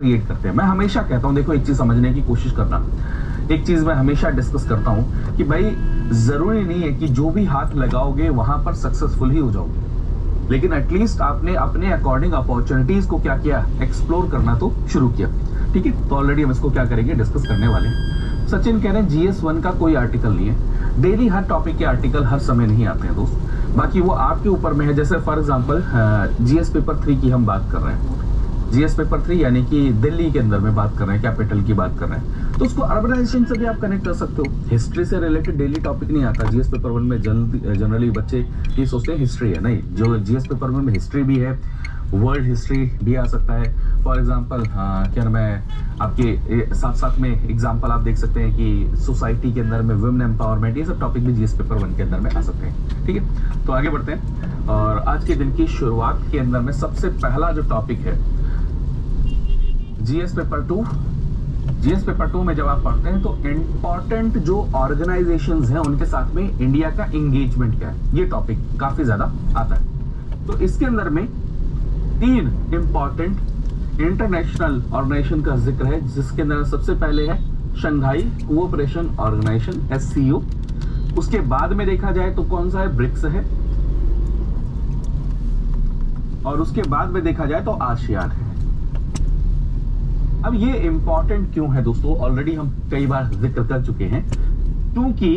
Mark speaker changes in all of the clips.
Speaker 1: Create करते हैं। मैं हमेशा कहता हूं, देखो एक चीज समझने की कोशिश करना, एक चीज मैं हमेशा डिस्कस करता हूं कि भाई जरूरी नहीं है कि जो भी हाथ लगाओगे वहां पर सक्सेसफुल ही हो जाओगे, लेकिन एटलीस्ट आपने अपने अकॉर्डिंग अपॉर्चुनिटीज को क्या किया, एक्सप्लोर करना तो शुरू किया। ठीक है, तो ऑलरेडी हम इसको क्या करेंगे, डिस्कस करने वाले हैं। सचिन कह रहे हैं GS1 का कोई आर्टिकल नहीं है। डेली हर टॉपिक के आर्टिकल हर समय नहीं आते हैं दोस्त, बाकी वो आपके ऊपर में है। जैसे फॉर एग्जाम्पल GS पेपर 3 की हम बात कर रहे हैं, GS पेपर 3 यानी कि दिल्ली के अंदर में बात कर रहे हैं, कैपिटल की बात कर रहे हैं, तो उसको अर्बनाइजेशन से भी आप कनेक्ट कर सकते हो। हिस्ट्री से रिलेटेड डेली टॉपिक नहीं आता। GS पेपर 1 में जनरली बच्चे ये सोचते हैं हिस्ट्री है, नहीं, जो GS पेपर 1 में हिस्ट्री भी है, वर्ल्ड हिस्ट्री भी आ सकता है। फॉर एग्जाम्पल क्या नाम है, आपके साथ साथ में एग्जाम्पल आप देख सकते हैं कि सोसाइटी के अंदर में वुमेन एम्पावरमेंट, ये सब टॉपिक भी GS पेपर 1 के अंदर में आ सकते हैं। ठीक है, तो आगे बढ़ते हैं और आज के दिन की शुरुआत के अंदर में सबसे पहला जो टॉपिक है GS पेपर 2। GS पेपर 2 में जब आप पढ़ते हैं तो इंपॉर्टेंट जो ऑर्गेनाइजेशंस हैं उनके साथ में इंडिया का एंगेजमेंट क्या है, ये टॉपिक काफी ज्यादा आता है। तो इसके अंदर में 3 इंपॉर्टेंट इंटरनेशनल ऑर्गेनाइजेशन का जिक्र है, जिसके अंदर सबसे पहले है शंघाई कोऑपरेशन ऑर्गेनाइजेशन SCO। उसके बाद में देखा जाए तो कौन सा है, ब्रिक्स है, और उसके बाद में देखा जाए तो आसियान है। अब ये इंपॉर्टेंट क्यों है दोस्तों, ऑलरेडी हम कई बार जिक्र कर चुके हैं, क्योंकि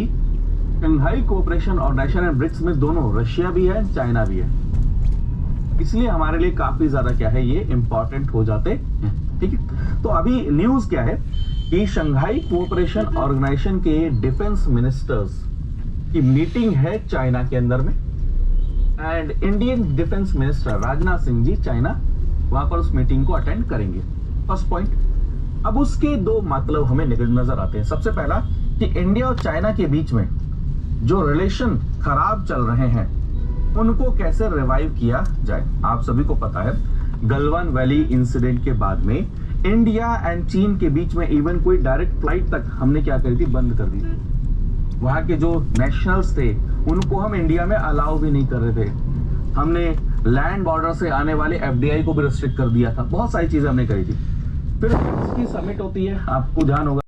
Speaker 1: Shanghai Cooperation Organisation and BRICS में दोनों रशिया भी है, चाइना भी है, इसलिए हमारे लिए काफी ज्यादा क्या है, ये इंपॉर्टेंट हो जाते हैं। ठीक है, तो अभी न्यूज क्या है कि शंघाई कोऑपरेशन ऑर्गेनाइजेशन के डिफेंस मिनिस्टर्स की मीटिंग है चाइना के अंदर में, and Indian defence minister Rajnath Singh ji China वहां पर उस मीटिंग को अटेंड करेंगे। First point. अब उसके 2 मतलब हमें नजर आते हैं। सबसे पहला कि इंडिया और चाइना के बीच में जो रिलेशन खराब चल रहे हैं उनको कैसे रिवाइव किया जाए। आप सभी को पता है गलवान वैली इंसिडेंट के बाद में इंडिया एंड चीन के बीच में इवन कोई डायरेक्ट फ्लाइट तक हमने क्या करी थी, बंद कर दी थी। वहां के जो नेशनल्स थे उनको हम इंडिया में अलाउ भी नहीं कर रहे थे। हमने लैंड बॉर्डर से आने वाले FDI को भी रिस्ट्रिक्ट कर दिया था। बहुत सारी चीजें हमने करी थी। फिर इसकी समिट होती है, आपको ध्यान होगा